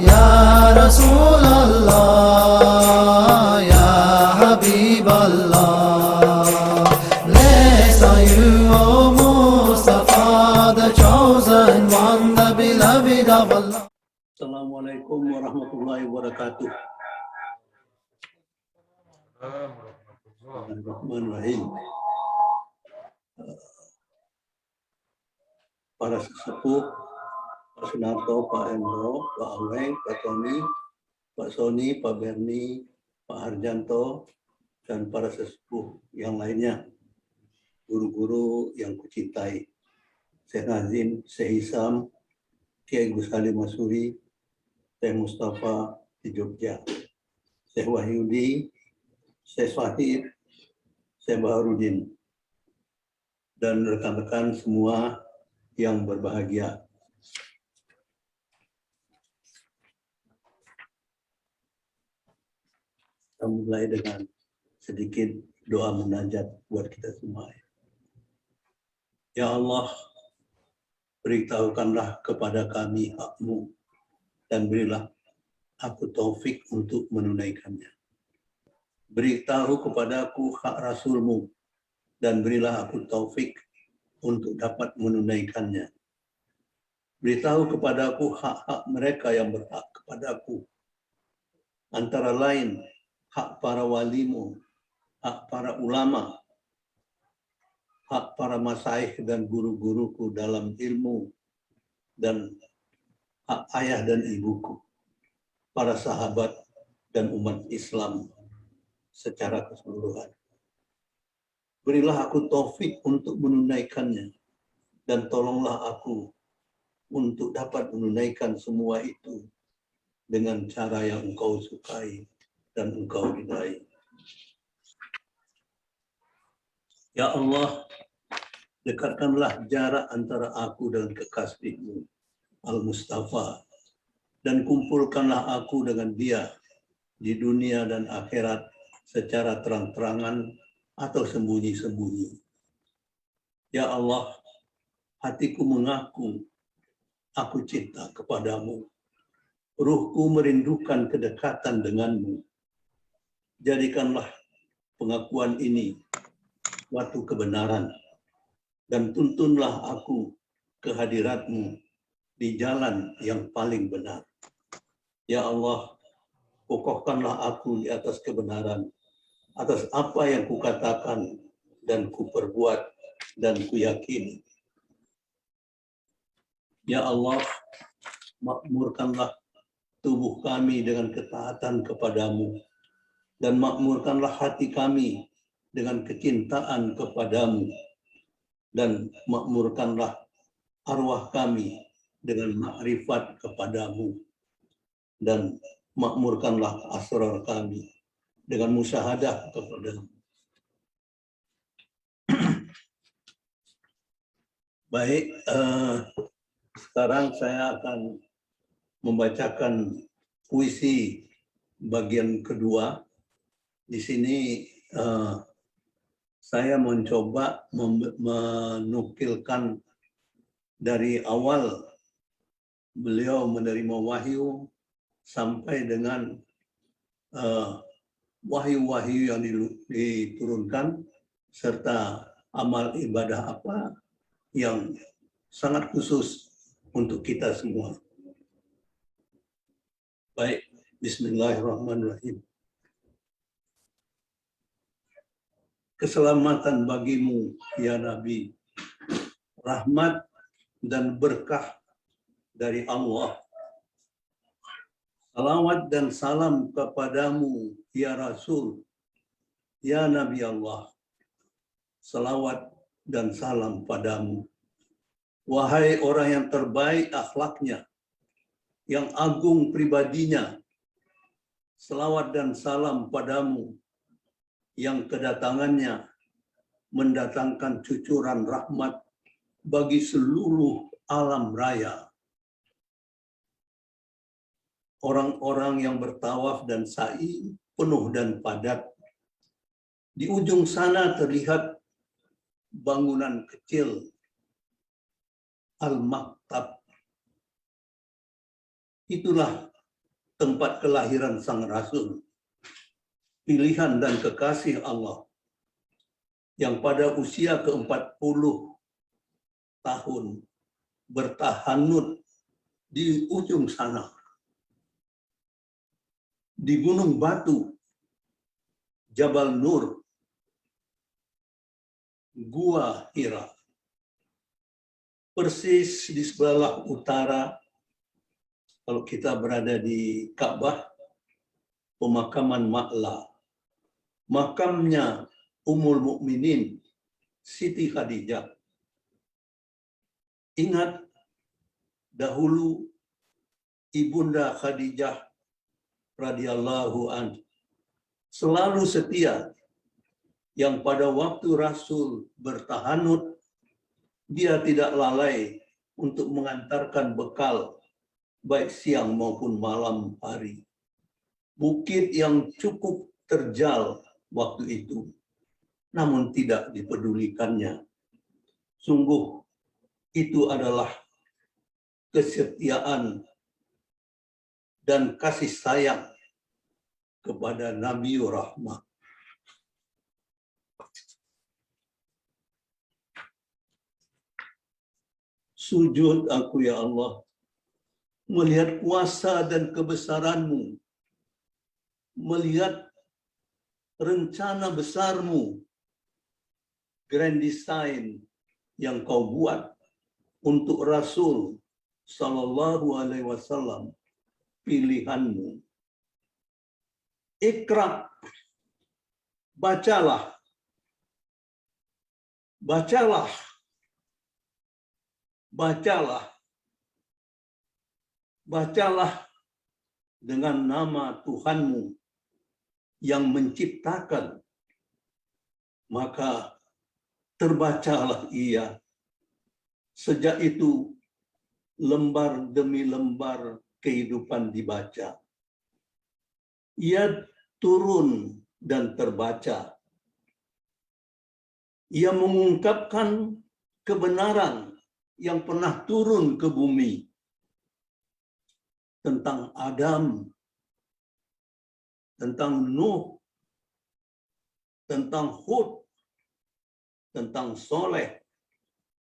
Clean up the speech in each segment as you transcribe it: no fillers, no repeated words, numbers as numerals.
Ya Rasulullah, Ya Habiballah, blessed are you, O Mustafa, the chosen one, the beloved of Allah. Assalamualaikum warahmatullahi wabarakatuh. Bismillahirrahmanirrahim. Para sesepuh, Pak Sunarto, Pak Hendro, Pak Aweng, Pak Tony, Pak Sony, Pak Berni, Pak Harjanto, dan para sesepuh yang lainnya, guru-guru yang kucintai, Syekh Nazim, Syekh Hisam, Kiai Gus Halim Masuri, Syekh Mustafa di Jogja, Syekh Wahyudi, Syekh Fahid, Syekh Baharudin, dan rekan-rekan semua yang berbahagia. Kita mulai dengan sedikit doa munajat buat kita semua. Ya Allah, beritahukanlah kepada kami hak-Mu dan berilah aku taufik untuk menunaikannya. Beritahu kepadaku hak Rasul-Mu dan berilah aku taufik untuk dapat menunaikannya. Beritahu kepadaku hak-hak mereka yang berhak kepadaku, antara lain hak para walimu, hak para ulama, hak para masyayikh dan guru-guruku dalam ilmu, dan hak ayah dan ibuku, para sahabat dan umat Islam secara keseluruhan. Berilah aku taufik untuk menunaikannya, dan tolonglah aku untuk dapat menunaikan semua itu dengan cara yang Engkau sukai dan Engkau ridai. Ya Allah, dekatkanlah jarak antara aku dan kekasih-Mu, Al-Mustafa, dan kumpulkanlah aku dengan Dia di dunia dan akhirat secara terang-terangan atau sembunyi-sembunyi. Ya Allah, hatiku mengaku aku cinta kepadamu. Ruhku merindukan kedekatan denganmu. Jadikanlah pengakuan ini suatu kebenaran dan tuntunlah aku ke hadirat-Mu di jalan yang paling benar. Ya Allah, kokohkanlah aku di atas kebenaran, atas apa yang kukatakan dan kuperbuat dan kuyakini. Ya Allah, makmurkanlah tubuh kami dengan ketaatan kepadamu, dan makmurkanlah hati kami dengan kecintaan kepadamu, dan makmurkanlah arwah kami dengan makrifat kepadamu, dan makmurkanlah asrar kami dengan musyahadah kepadamu. Baik, sekarang saya akan membacakan puisi bagian kedua. Di sini saya mencoba menukilkan dari awal beliau menerima wahyu sampai dengan wahyu-wahyu yang diturunkan, serta amal ibadah apa yang sangat khusus untuk kita semua. Baik, bismillahirrahmanirrahim. Keselamatan bagimu, ya Nabi, rahmat dan berkah dari Allah. Salawat dan salam kepadamu, ya Rasul, ya Nabi Allah. Salawat dan salam padamu. Wahai orang yang terbaik akhlaknya, yang agung pribadinya, salawat dan salam padamu, yang kedatangannya mendatangkan cucuran rahmat bagi seluruh alam raya. Orang-orang yang bertawaf dan sa'i penuh dan padat. Di ujung sana terlihat bangunan kecil Al-Maktab. Itulah tempat kelahiran sang Rasul, pilihan dan kekasih Allah, yang pada usia ke-40 tahun bertahanut di ujung sana, di Gunung Batu, Jabal Nur, Gua Hira, persis di sebelah utara. Kalau kita berada di Ka'bah, pemakaman Ma'la, makamnya Ummul Mukminin Siti Khadijah. Ingat, dahulu Ibunda Khadijah radhiyallahu anha selalu setia, yang pada waktu Rasul bertahanut, dia tidak lalai untuk mengantarkan bekal baik siang maupun malam hari. Bukit yang cukup terjal waktu itu, namun tidak dipedulikannya. Sungguh itu adalah kesetiaan dan kasih sayang kepada Nabi Rahmah. Sujud aku ya Allah, melihat kuasa dan kebesaran-Mu, melihat rencana besar-Mu, grand design yang Kau buat untuk Rasul Sallallahu Alaihi Wasallam, pilihan-Mu. Iqra, bacalah, bacalah, bacalah, bacalah dengan nama Tuhanmu yang menciptakan, maka terbacalah ia. Sejak itu, lembar demi lembar kehidupan dibaca. Ia turun dan terbaca. Ia mengungkapkan kebenaran yang pernah turun ke bumi tentang Adam, tentang Nuh, tentang Hud, tentang Soleh,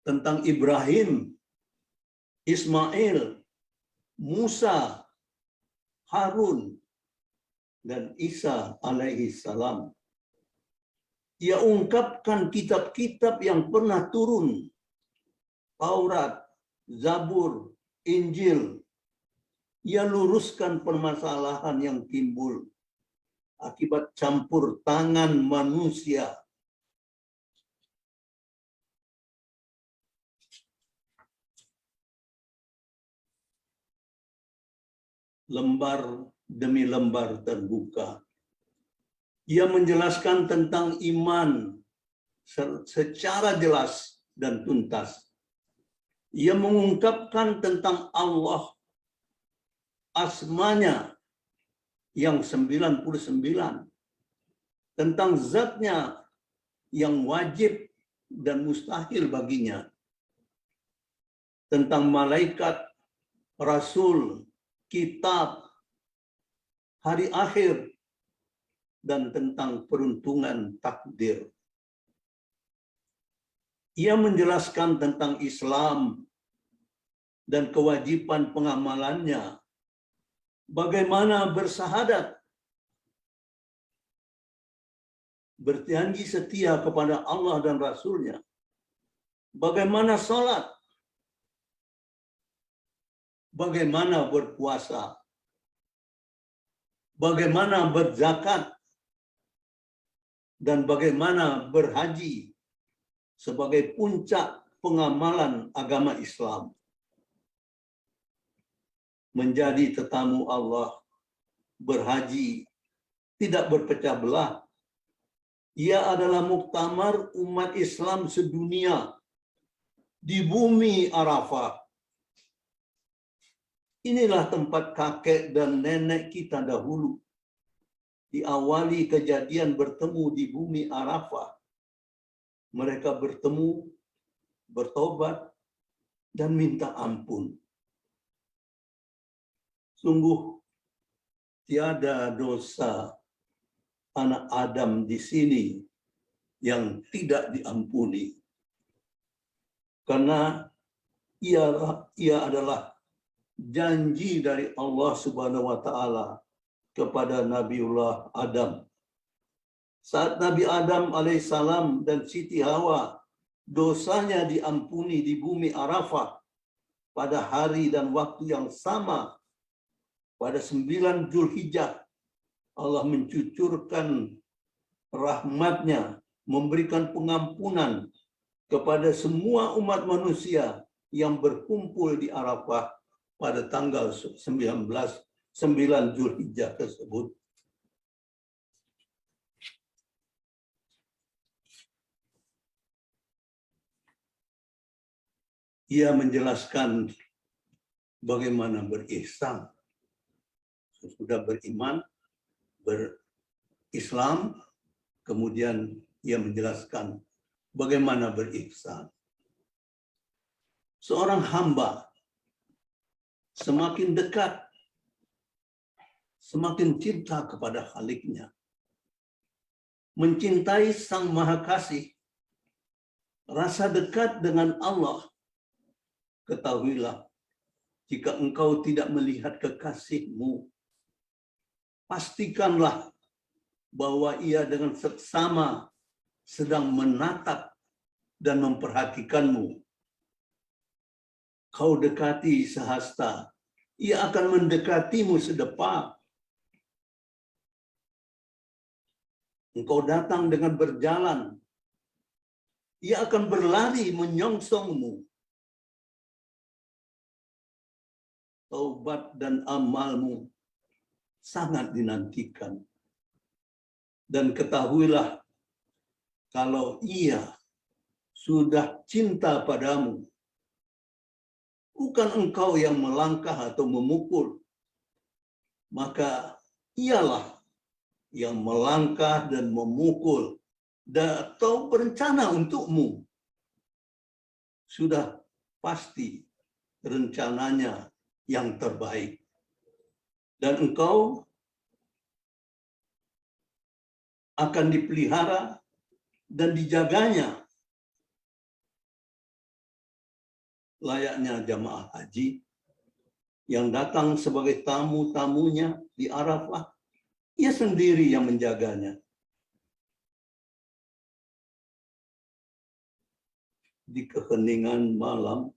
tentang Ibrahim, Ismail, Musa, Harun, dan Isa alaihi salam. Ia ungkapkan kitab-kitab yang pernah turun, Taurat, Zabur, Injil. Ia luruskan permasalahan yang timbul akibat campur tangan manusia. Lembar demi lembar terbuka. Ia menjelaskan tentang iman secara jelas dan tuntas. Ia mengungkapkan tentang Allah, asmanya yang 99, tentang zatnya yang wajib dan mustahil baginya, tentang malaikat, rasul, kitab, hari akhir, dan tentang peruntungan takdir. Ia menjelaskan tentang Islam dan kewajiban pengamalannya, bagaimana bersahadat, berjanji setia kepada Allah dan Rasul-Nya, bagaimana sholat, bagaimana berpuasa, bagaimana berzakat, dan bagaimana berhaji sebagai puncak pengamalan agama Islam. Menjadi tetamu Allah, berhaji, tidak berpecah belah. Ia adalah muktamar umat Islam sedunia di bumi Arafah. Inilah tempat kakek dan nenek kita dahulu diawali kejadian bertemu di bumi Arafah. Mereka bertemu, bertobat, dan minta ampun. Sungguh tiada dosa anak Adam di sini yang tidak diampuni. Karena ia adalah janji dari Allah Subhanahu wa taala kepada Nabiullah Adam. Saat Nabi Adam alaihissalam dan Siti Hawa dosanya diampuni di bumi Arafah pada hari dan waktu yang sama, pada 9 Zulhijjah, Allah mencucurkan rahmatnya, memberikan pengampunan kepada semua umat manusia yang berkumpul di Arafah pada tanggal 9 Zulhijjah tersebut. Ia menjelaskan bagaimana berihsan. Sudah beriman, berislam, kemudian ia menjelaskan bagaimana berihsan. Seorang hamba semakin dekat, semakin cinta kepada Khaliknya. Mencintai Sang Maha Kasih, rasa dekat dengan Allah. Ketahuilah, jika engkau tidak melihat kekasihmu, pastikanlah bahwa ia dengan seksama sedang menatap dan memperhatikanmu. Kau dekati sehasta, ia akan mendekatimu sedepa. Engkau datang dengan berjalan, ia akan berlari menyongsongmu. Taubat dan amalmu sangat dinantikan. Dan ketahuilah, kalau ia sudah cinta padamu, bukan engkau yang melangkah atau memukul, maka ialah yang melangkah dan memukul atau berencana untukmu. Sudah pasti rencananya yang terbaik. Dan engkau akan dipelihara dan dijaganya layaknya jamaah haji yang datang sebagai tamu-tamunya di Arafah. Ia sendiri yang menjaganya. Di keheningan malam,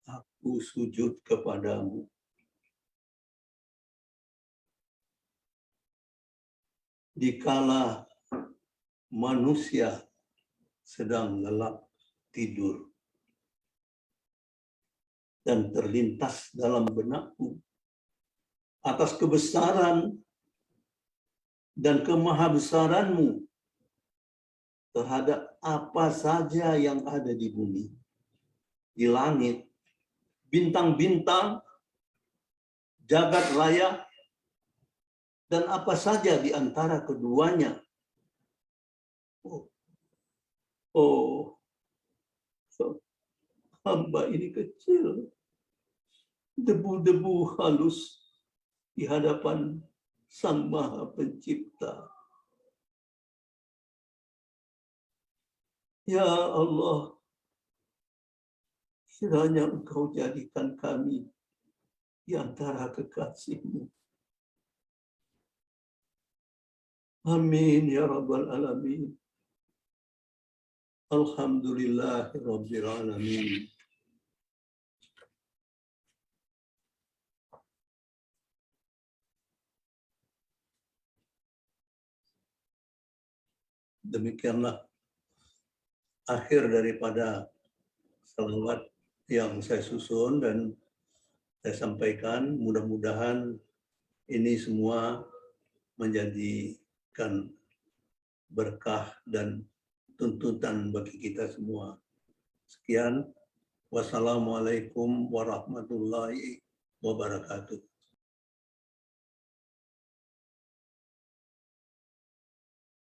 aku sujud kepadamu. Dikala manusia sedang lelap tidur, dan terlintas dalam benakku atas kebesaran dan kemahabesaranmu terhadap apa saja yang ada di bumi, di langit, bintang-bintang, jagat raya, dan apa saja di antara keduanya. Hamba ini kecil, debu-debu halus di hadapan Sang Maha Pencipta. Ya Allah, kiranya Engkau jadikan kami di antara kekasih-Mu. Amin ya Rabbal Alamin. Alhamdulillahi Rabbil Alamin. Demikianlah akhir daripada salawat yang saya susun dan saya sampaikan. Mudah-mudahan ini semua menjadikan berkah dan tuntutan bagi kita semua. Sekian. Wassalamualaikum warahmatullahi wabarakatuh.